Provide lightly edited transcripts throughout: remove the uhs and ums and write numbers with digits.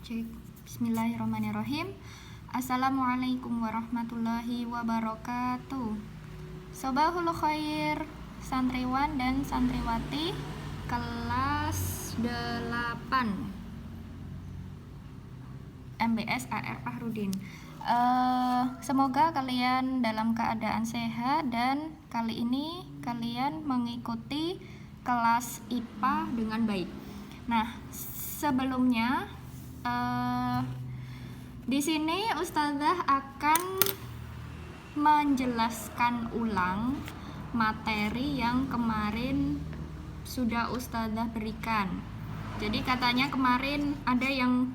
Cek. Bismillahirrahmanirrahim. Assalamualaikum warahmatullahi wabarakatuh. Sobahul khair santriwan dan santriwati kelas 8 MBS AR Fahrudin. Semoga kalian dalam keadaan sehat dan kali ini kalian mengikuti kelas IPA dengan baik. Nah, sebelumnya di sini Ustazah akan menjelaskan ulang materi yang kemarin sudah Ustazah berikan. Jadi katanya kemarin ada yang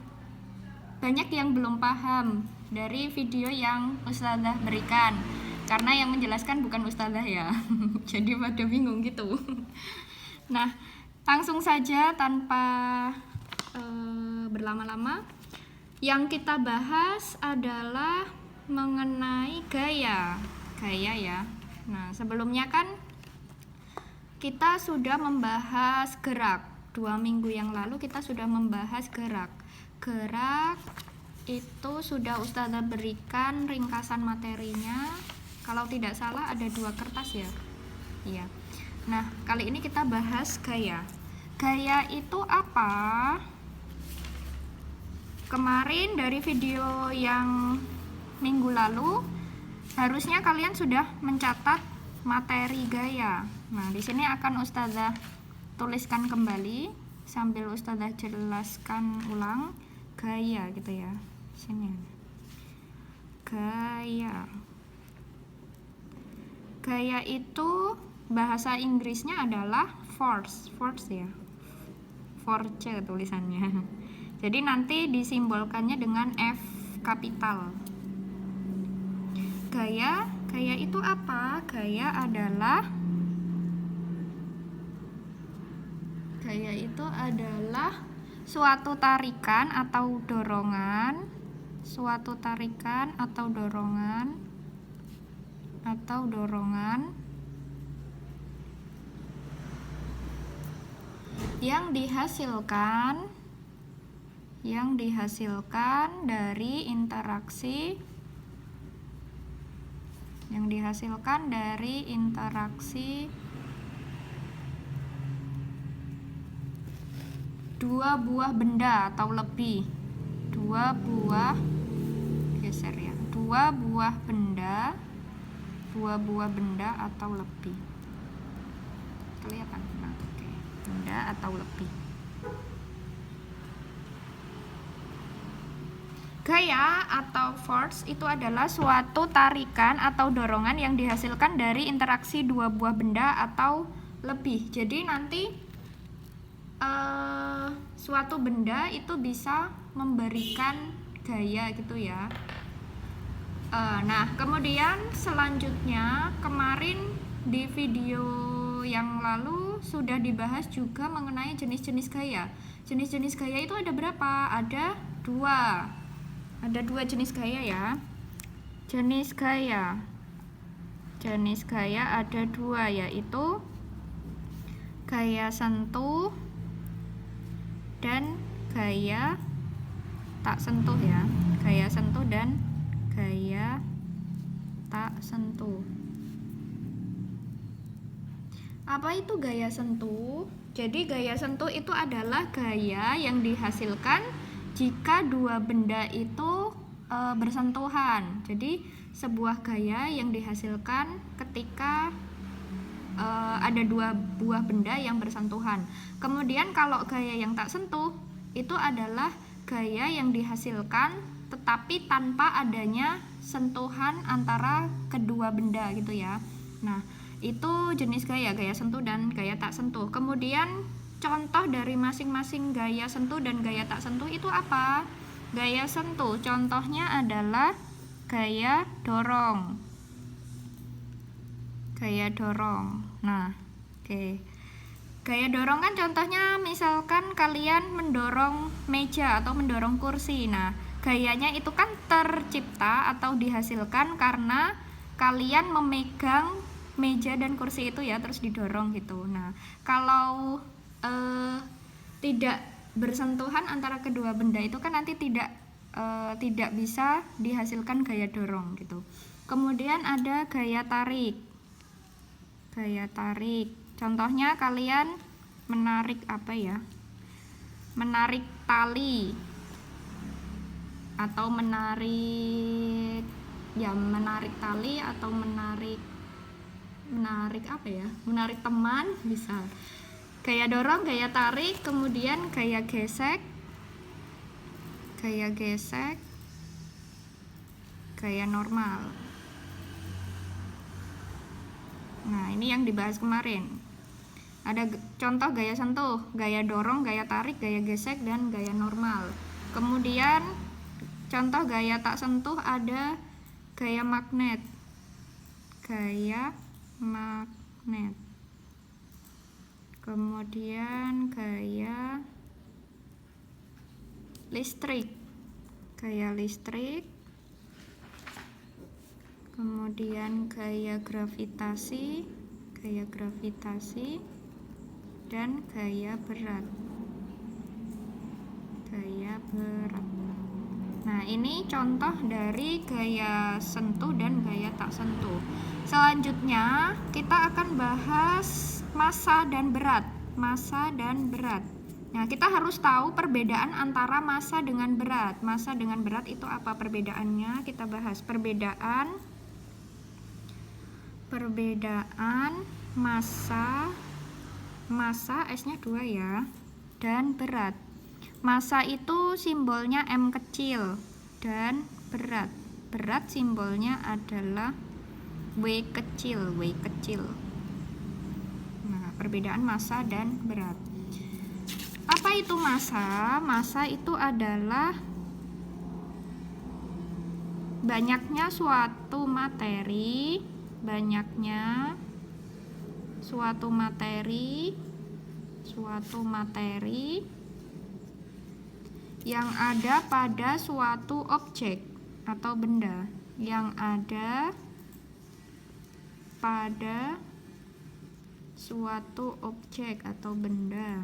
banyak yang belum paham dari video yang Ustazah berikan, karena yang menjelaskan bukan Ustazah ya. Jadi pada bingung gitu. Nah, langsung saja tanpa berlama-lama, yang kita bahas adalah mengenai gaya ya. Nah, sebelumnya kan kita sudah membahas gerak. 2 minggu yang lalu kita sudah membahas gerak itu sudah Ustazah berikan ringkasan materinya. Kalau tidak salah ada 2 kertas ya. Iya. Nah, kali ini kita bahas gaya. Gaya itu apa? Kemarin dari video yang minggu lalu harusnya kalian sudah mencatat materi gaya. Nah, di sini akan Ustazah tuliskan kembali sambil Ustazah jelaskan ulang gaya gitu ya. Sini. Gaya. Gaya itu bahasa Inggrisnya adalah force ya. Force tulisannya. Jadi nanti disimbolkannya dengan F kapital. Gaya itu apa? Gaya itu adalah suatu tarikan atau dorongan, yang dihasilkan dari interaksi dua buah benda atau lebih. Dua buah benda atau lebih. Kelihatan? Nah, oke. Benda atau lebih. Gaya atau force itu adalah suatu tarikan atau dorongan yang dihasilkan dari interaksi 2 buah benda atau lebih. Jadi nanti suatu benda itu bisa memberikan gaya gitu ya. Nah, kemudian selanjutnya kemarin di video yang lalu sudah dibahas juga mengenai jenis-jenis gaya. Jenis-jenis gaya itu ada berapa? Ada 2 jenis gaya ya. Jenis gaya ada 2, yaitu gaya sentuh dan gaya tak sentuh ya. Gaya sentuh dan gaya tak sentuh. Apa itu gaya sentuh? Jadi gaya sentuh itu adalah gaya yang dihasilkan jika 2 benda itu bersentuhan. Jadi sebuah gaya yang dihasilkan ketika ada 2 buah benda yang bersentuhan. Kemudian kalau gaya yang tak sentuh itu adalah gaya yang dihasilkan tetapi tanpa adanya sentuhan antara kedua benda gitu ya. Nah, itu jenis gaya sentuh dan gaya tak sentuh. Kemudian contoh dari masing-masing gaya sentuh dan gaya tak sentuh itu apa? Gaya sentuh contohnya adalah gaya dorong. Nah, oke. Gaya dorong kan contohnya misalkan kalian mendorong meja atau mendorong kursi. Nah, gayanya itu kan tercipta atau dihasilkan karena kalian memegang meja dan kursi itu ya, terus didorong gitu. Nah, kalau tidak bersentuhan antara kedua benda itu kan nanti tidak bisa dihasilkan gaya dorong gitu. Kemudian ada gaya tarik. Gaya tarik. Contohnya kalian menarik apa ya? Menarik tali atau menarik tali atau menarik apa ya? Menarik teman bisa. Gaya dorong, gaya tarik, kemudian gaya gesek. Gaya gesek. Gaya normal. Nah, ini yang dibahas kemarin. Ada contoh gaya sentuh, gaya dorong, gaya tarik, gaya gesek, dan gaya normal. Kemudian contoh gaya tak sentuh ada gaya magnet. Gaya magnet. Kemudian gaya listrik. Gaya listrik. Kemudian gaya gravitasi, dan gaya berat. Gaya berat. Nah, ini contoh dari gaya sentuh dan gaya tak sentuh. Selanjutnya, kita akan bahas massa dan berat. Massa dan berat. Nah, kita harus tahu perbedaan antara massa dengan berat. Massa dengan berat itu apa perbedaannya? Kita bahas perbedaan massa S-nya 2 ya, dan berat. Massa itu simbolnya M kecil dan berat simbolnya adalah W kecil. Nah, perbedaan massa dan berat. Apa itu massa? Massa itu adalah banyaknya suatu materi yang ada pada suatu objek atau benda. Yang ada pada suatu objek atau benda.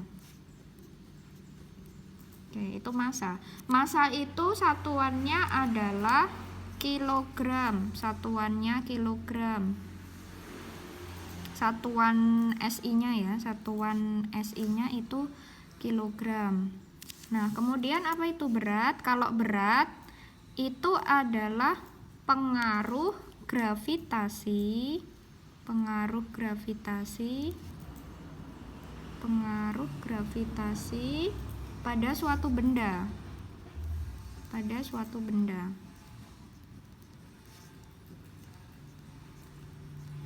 Oke, itu massa. Massa itu satuannya adalah kilogram. Satuannya kilogram. Satuan SI-nya ya, satuan SI-nya itu kilogram. Nah, kemudian apa itu berat? Kalau berat itu adalah pengaruh gravitasi pada suatu benda.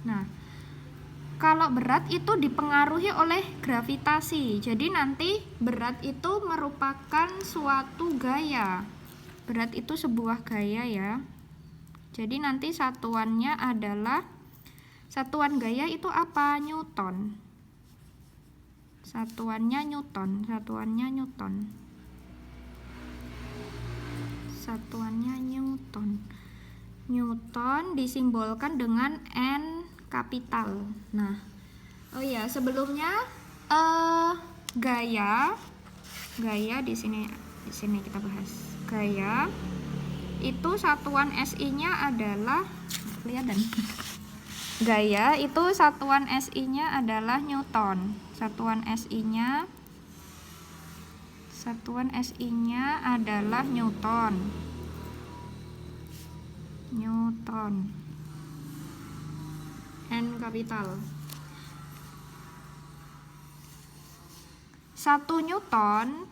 Nah, kalau berat itu dipengaruhi oleh gravitasi. Jadi nanti berat itu merupakan suatu gaya. Berat itu sebuah gaya ya. Jadi nanti satuannya adalah, satuan gaya itu apa? Newton. Satuannya Newton. Newton disimbolkan dengan N kapital. Nah, oh ya, sebelumnya gaya di sini kita bahas. Gaya itu satuan SI-nya adalah, kelihatan. Gaya itu satuan SI-nya adalah Newton. Satuan SI-nya adalah Newton. N kapital. 1 Newton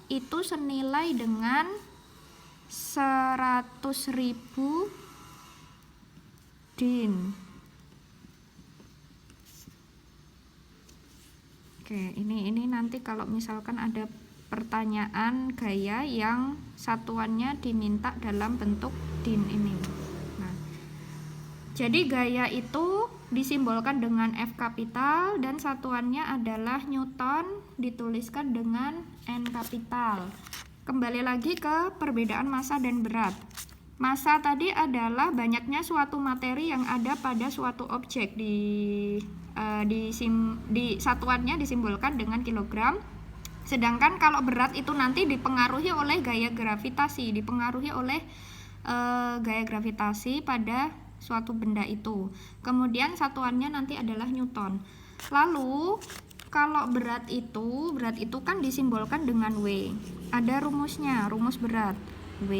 itu senilai dengan 100.000 din. Oke, ini nanti kalau misalkan ada pertanyaan gaya yang satuannya diminta dalam bentuk din ini. Nah, jadi gaya itu disimbolkan dengan F kapital dan satuannya adalah Newton, dituliskan dengan N kapital. Kembali lagi ke perbedaan massa dan berat. Massa tadi adalah banyaknya suatu materi yang ada pada suatu objek, di satuannya disimbolkan dengan kilogram. Sedangkan kalau berat itu nanti dipengaruhi oleh gaya gravitasi, gaya gravitasi pada suatu benda itu. Kemudian satuannya nanti adalah Newton. Lalu kalau berat itu kan disimbolkan dengan W. Ada rumusnya, rumus berat. W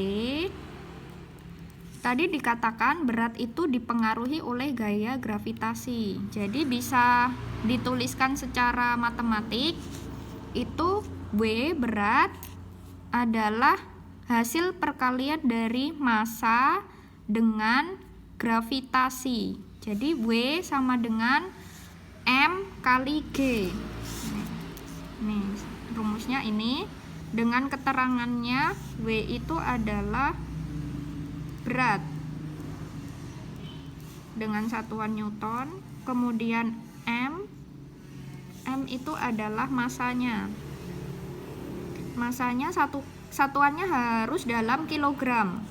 tadi dikatakan berat itu dipengaruhi oleh gaya gravitasi. Jadi bisa dituliskan secara matematik, itu W berat adalah hasil perkalian dari massa dengan gravitasi. Jadi W sama dengan M kali G. Nih, rumusnya ini dengan keterangannya W itu adalah berat dengan satuan Newton, kemudian M itu adalah massanya. Massanya satuannya harus dalam kilogram.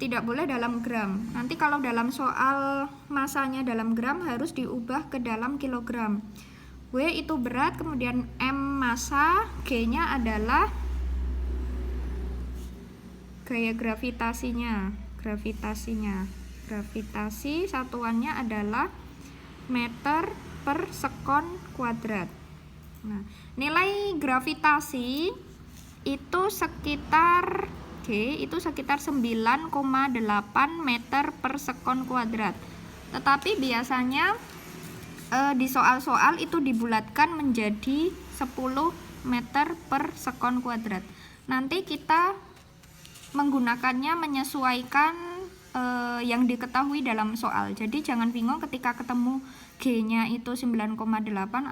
Tidak boleh dalam gram. Nanti kalau dalam soal masanya dalam gram harus diubah ke dalam kilogram. W itu berat, kemudian M massa, G-nya adalah gaya gravitasinya. Gravitasi satuannya adalah meter per sekon kuadrat. Nah, nilai gravitasi itu sekitar G itu sekitar 9,8 meter per sekon kuadrat. Tetapi biasanya di soal-soal itu dibulatkan menjadi 10 meter per sekon kuadrat. Nanti kita menggunakannya menyesuaikan yang diketahui dalam soal. Jadi jangan bingung ketika ketemu G-nya itu 9,8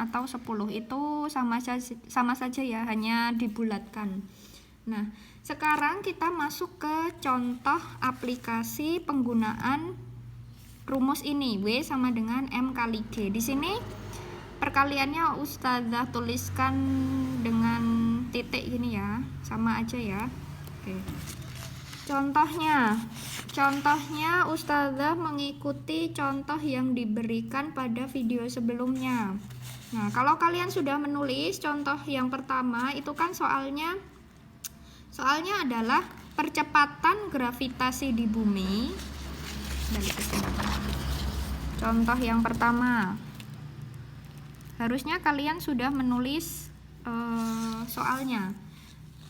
atau 10, itu sama saja ya, hanya dibulatkan. Nah, sekarang kita masuk ke contoh aplikasi penggunaan rumus ini, W sama dengan M kali G. Di sini perkaliannya Ustazah tuliskan dengan titik gini ya, sama aja ya. Oke. Contohnya Ustazah mengikuti contoh yang diberikan pada video sebelumnya. Nah, kalau kalian sudah menulis contoh yang pertama, itu kan soalnya adalah percepatan gravitasi di bumi. Contoh yang pertama, harusnya kalian sudah menulis soalnya.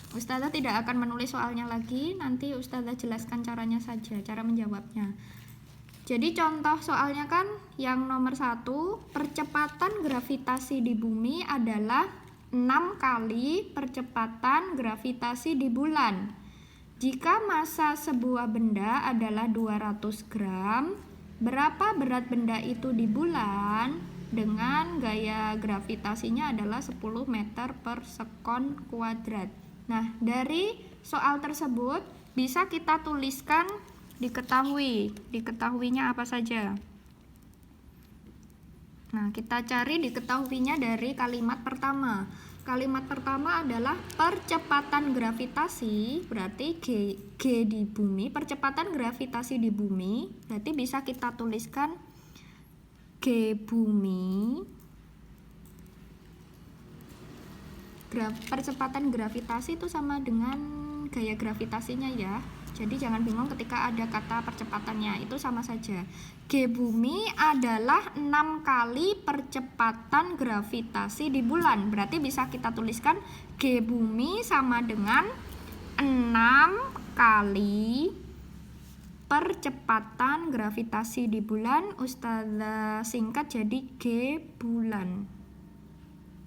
Ustazah tidak akan menulis soalnya lagi, nanti Ustazah jelaskan caranya saja, cara menjawabnya. Jadi contoh soalnya kan yang nomor 1, percepatan gravitasi di bumi adalah 6 kali percepatan gravitasi di bulan. Jika massa sebuah benda adalah 200 gram, berapa berat benda itu di bulan dengan gaya gravitasinya adalah 10 meter per sekon kuadrat. Nah, dari soal tersebut bisa kita tuliskan diketahuinya apa saja. Nah, kita cari diketahuinya dari kalimat pertama. Kalimat pertama adalah percepatan gravitasi, berarti G di bumi, percepatan gravitasi di bumi, berarti bisa kita tuliskan G bumi, percepatan gravitasi itu sama dengan gaya gravitasinya ya. Jadi jangan bingung ketika ada kata percepatannya, itu sama saja. G bumi adalah 6 kali percepatan gravitasi di bulan. Berarti bisa kita tuliskan G bumi sama dengan 6 kali percepatan gravitasi di bulan. Ustazah singkat jadi G bulan.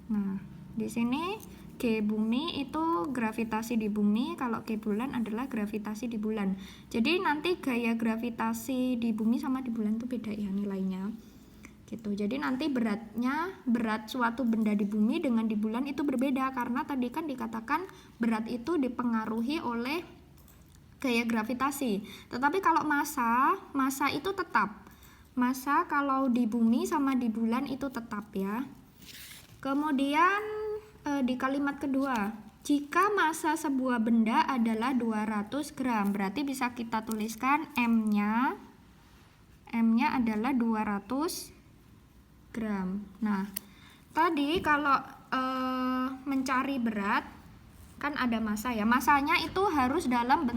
Nah, di sini G bumi itu gravitasi di bumi, kalau G bulan adalah gravitasi di bulan. Jadi nanti gaya gravitasi di bumi sama di bulan itu beda ya nilainya. Gitu. Jadi nanti berat suatu benda di bumi dengan di bulan itu berbeda, karena tadi kan dikatakan berat itu dipengaruhi oleh gaya gravitasi. Tetapi kalau massa itu tetap. Massa kalau di bumi sama di bulan itu tetap ya. Kemudian di kalimat kedua, jika massa sebuah benda adalah 200 gram, berarti bisa kita tuliskan M-nya adalah 200 gram. Nah, tadi kalau mencari berat, kan ada massa ya. Massanya itu harus dalam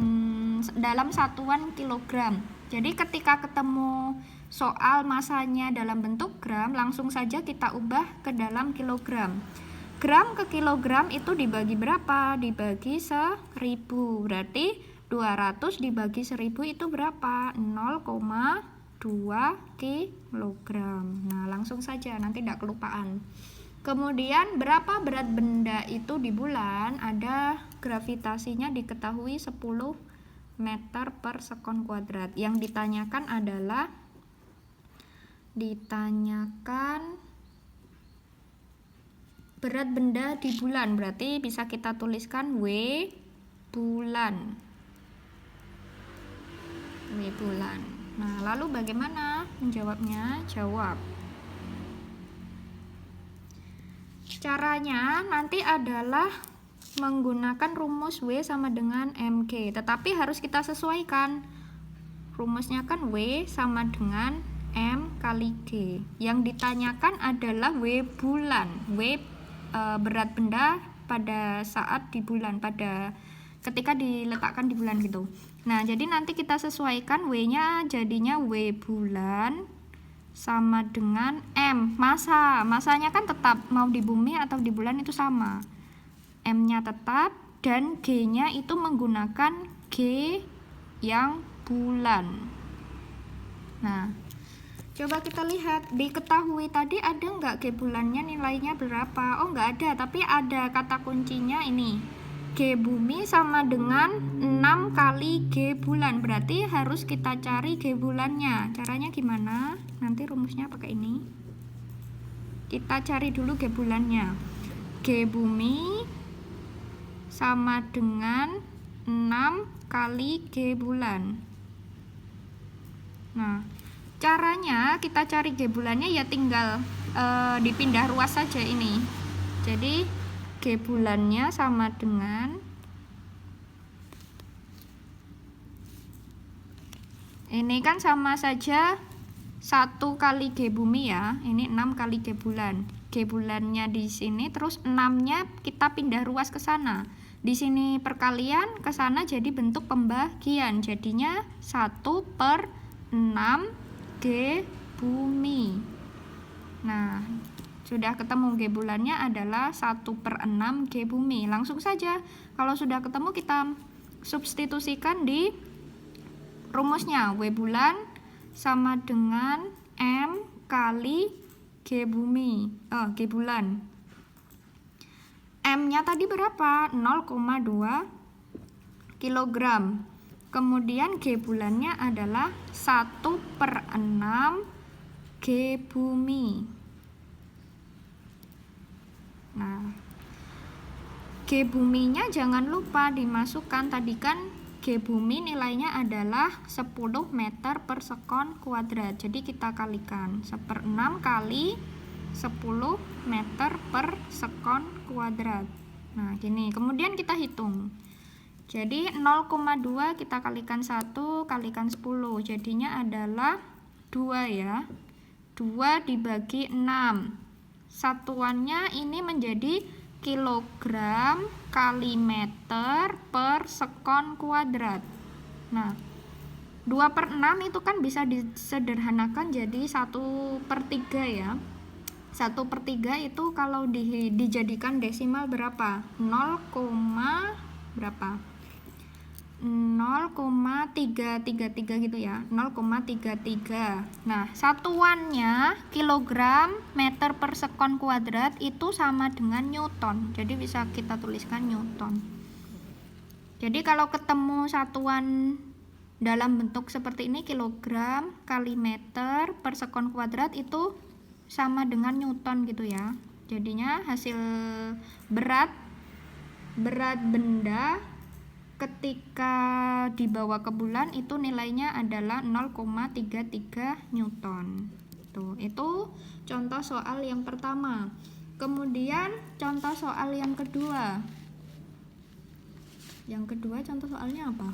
satuan kilogram. Jadi ketika ketemu soal massanya dalam bentuk gram, langsung saja kita ubah ke dalam kilogram. Gram ke kilogram itu dibagi berapa? Dibagi 1000. Berarti 200 dibagi 1000 itu berapa? 0,2 kilogram. Nah, langsung saja, nanti tidak kelupaan. Kemudian berapa berat benda itu di bulan? Ada gravitasinya diketahui 10 meter per sekon kuadrat. Yang ditanyakan adalah berat benda di bulan. Berarti bisa kita tuliskan W bulan. W bulan. Nah, lalu bagaimana menjawabnya? Jawab. Caranya nanti adalah menggunakan rumus W sama dengan MG, tetapi harus kita sesuaikan. Rumusnya kan W sama dengan M kali G. Yang ditanyakan adalah W bulan. W berat benda pada saat di bulan, ketika diletakkan di bulan gitu. Nah, jadi nanti kita sesuaikan W-nya jadinya W bulan sama dengan M masanya kan tetap, mau di bumi atau di bulan itu sama, M-nya tetap, dan G-nya itu menggunakan G yang bulan. Nah, coba kita lihat, diketahui tadi ada nggak G bulannya nilainya berapa? Oh, nggak ada, tapi ada kata kuncinya ini, G bumi sama dengan 6 kali G bulan. Berarti harus kita cari G bulannya. Caranya gimana? Nanti rumusnya pakai ini. Kita cari dulu G bulannya. G bumi sama dengan 6 kali G bulan. Nah, caranya kita cari G bulannya ya tinggal dipindah ruas saja ini. Jadi G bulannya sama dengan ini kan sama saja 1 kali G bumi ya. Ini 6 kali G bulan. G bulannya di sini, terus 6-nya kita pindah ruas ke sana. Di sini perkalian, ke sana jadi bentuk pembagian. Jadinya 1/6 G bumi. Nah, sudah ketemu G bulannya adalah 1/6 G bumi. Langsung saja, kalau sudah ketemu kita substitusikan di rumusnya. W bulan sama dengan M kali G bumi. G bulan. M-nya tadi berapa? 0,2 kilogram. Kemudian G bulannya adalah 1/6 G bumi. Nah, G buminya jangan lupa dimasukkan. Tadi kan G bumi nilainya adalah 10 meter per sekon kuadrat. Jadi kita kalikan 1/6 kali 10 meter per sekon kuadrat. Nah, gini. Kemudian kita hitung. Jadi 0,2 kita kalikan 1 kalikan 10. Jadinya adalah 2 ya. 2 dibagi 6. Satuannya ini menjadi kilogram kali meter per sekon kuadrat. Nah, 2/6 itu kan bisa disederhanakan jadi 1/3 ya. 1/3 itu kalau dijadikan desimal berapa? 0,333 gitu ya, 0,33. Nah, satuannya kilogram meter per sekon kuadrat itu sama dengan newton. Jadi bisa kita tuliskan newton. Jadi kalau ketemu satuan dalam bentuk seperti ini, kilogram kali meter per sekon kuadrat itu sama dengan newton gitu ya. Jadinya hasil berat benda ketika dibawa ke bulan itu nilainya adalah 0,33 newton. Tuh, itu contoh soal yang pertama. Kemudian contoh soal yang kedua. Yang kedua contoh soalnya apa?